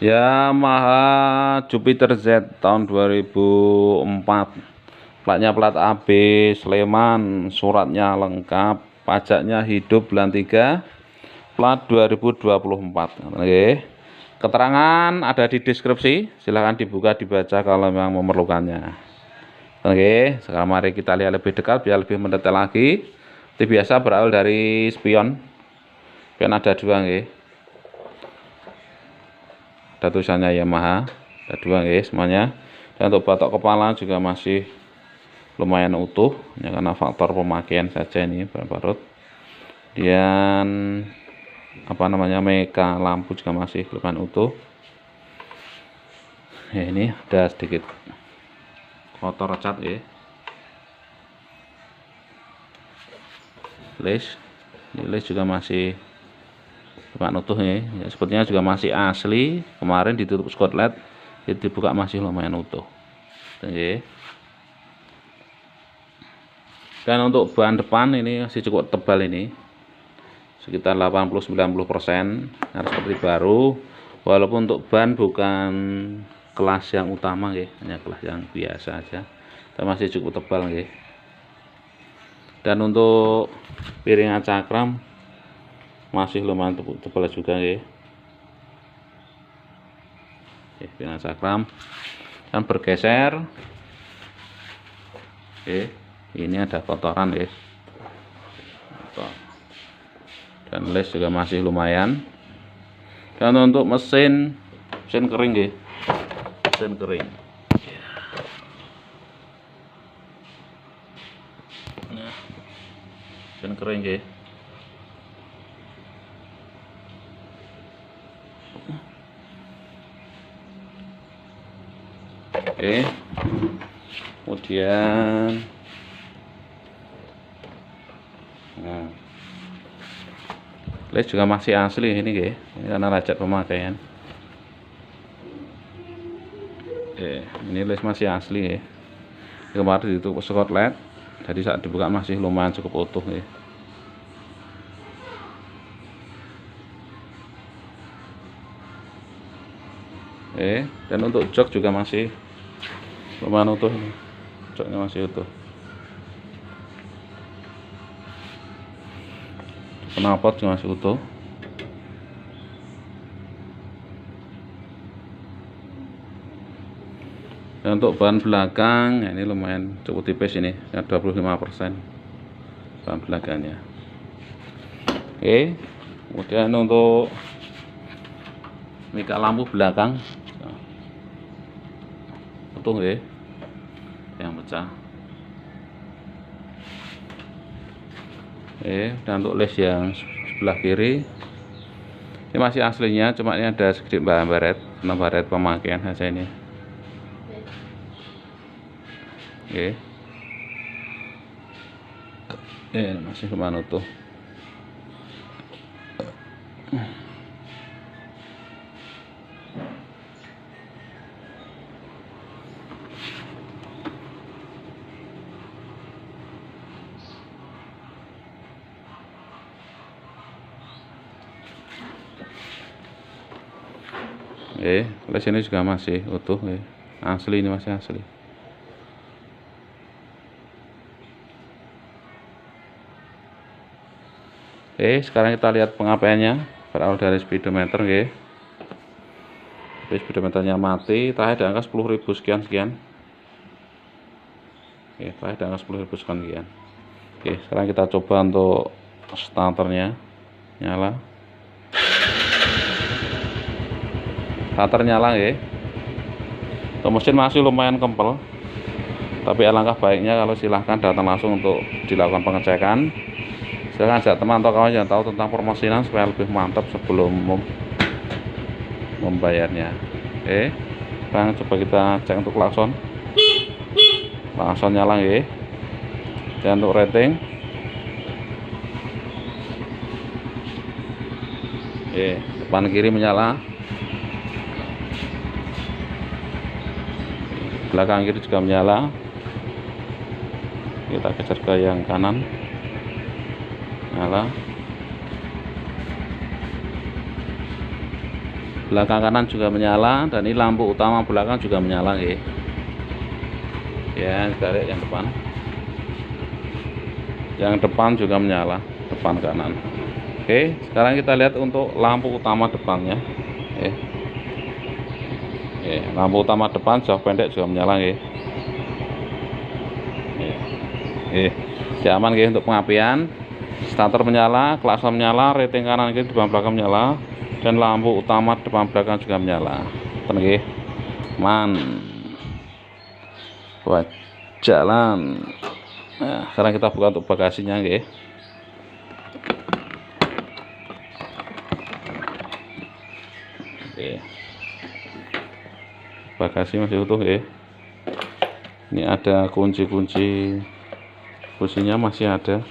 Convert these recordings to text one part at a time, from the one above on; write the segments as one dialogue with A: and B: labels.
A: Yamaha Jupiter Z tahun 2004. Platnya plat AB Sleman, suratnya lengkap, pajaknya hidup bulan 3, plat 2024. Oke. Keterangan ada di deskripsi, silahkan dibuka dibaca kalau memang memerlukannya. Oke, sekarang mari kita lihat lebih dekat biar lebih mendetail lagi. Seperti biasa berawal dari spion. Spion ada dua, nggih. Ada tulisannya Yamaha, ada dua, nggih, semuanya. Dan untuk batok kepala juga masih lumayan utuh, ya, karena faktor pemakaian saja ini barut. Dan meka lampu juga masih lumayan utuh. Ya, ini ada sedikit kotor cat, ya. Les juga masih lumayan utuh, ya. Sepertinya juga masih asli, kemarin ditutup skotlet, jadi dibuka masih lumayan utuh. Oke. Dan untuk ban depan ini masih cukup tebal, ini sekitar 80-90%, harus seperti baru, walaupun untuk ban bukan kelas yang utama, ya, hanya kelas yang biasa aja, tapi masih cukup tebal, ya. Dan untuk piringan cakram masih lumayan tebal juga, ya. Piringan cakram dan bergeser. Ini ada kotoran, ya. Dan les juga masih lumayan. Dan untuk mesin kering, ya. Mesin kering. Nah, mesin kering, ya. Oke. Kemudian les juga masih asli ini, guys. Ini karena rajat pemakaian. Ini les masih asli, ya. Kemarin ditutup skotlet, jadi saat dibuka masih lumayan cukup utuh, ya. Dan untuk jok juga masih lumayan utuh, ini. Joknya masih utuh. Knalpot juga masih utuh. Dan untuk ban belakang, ya, ini lumayan cukup tipis, ini 25% ban belakangnya. Oke. Kemudian untuk mika lampu belakang utuh, ya, yang pecah. Dan untuk les yang sebelah kiri ini masih aslinya, cuma ini ada sedikit baret pemakaian saja ini. Masih lumayan utuh. Les ini juga masih utuh, ya. Asli, ini masih asli. Sekarang kita lihat pengapaiannya berawal dari speedometer, ya. Speedometernya mati, terakhir di angka 10.000 sekian. Terakhir di angka 10.000 sekian. Sekarang kita coba untuk starternya nyala. Starter nyala, ya. Untuk mesin masih lumayan kempel, tapi alangkah baiknya kalau silahkan datang langsung untuk dilakukan pengecekan. Silahkan ajak teman atau kawan yang tahu tentang permesinan supaya lebih mantap sebelum membayarnya. Sekarang coba kita cek untuk klakson. Klakson nyala, ya. Dan untuk rating, depan kiri menyala, belakang kiri juga menyala. Kita geser ke yang kanan, nyala. belakang kanan juga menyala, dan ini lampu utama belakang juga menyala ya. Ya, kita lihat yang depan. Yang depan juga menyala, depan kanan. Oke, sekarang kita lihat untuk lampu utama depannya. Lampu utama depan jauh pendek juga menyala ya. Aman ya untuk pengapian. Starter menyala, klakson menyala, rating kanan kiri depan belakang menyala, dan lampu utama depan belakang juga menyala. Oke, buat jalan. Nah, sekarang kita buka untuk bagasinya ya. Oke, bagasi masih utuh ya. Ini ada kunci-kunci, kursinya masih ada.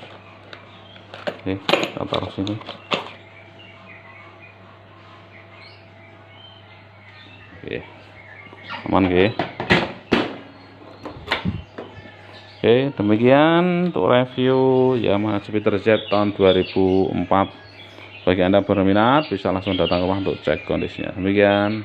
A: Oke, kita taruh sini. Oke, aman ya. Oke, demikian untuk review Yamaha Jupiter Z tahun 2004. Bagi Anda berminat bisa langsung datang ke rumah untuk cek kondisinya. Demikian.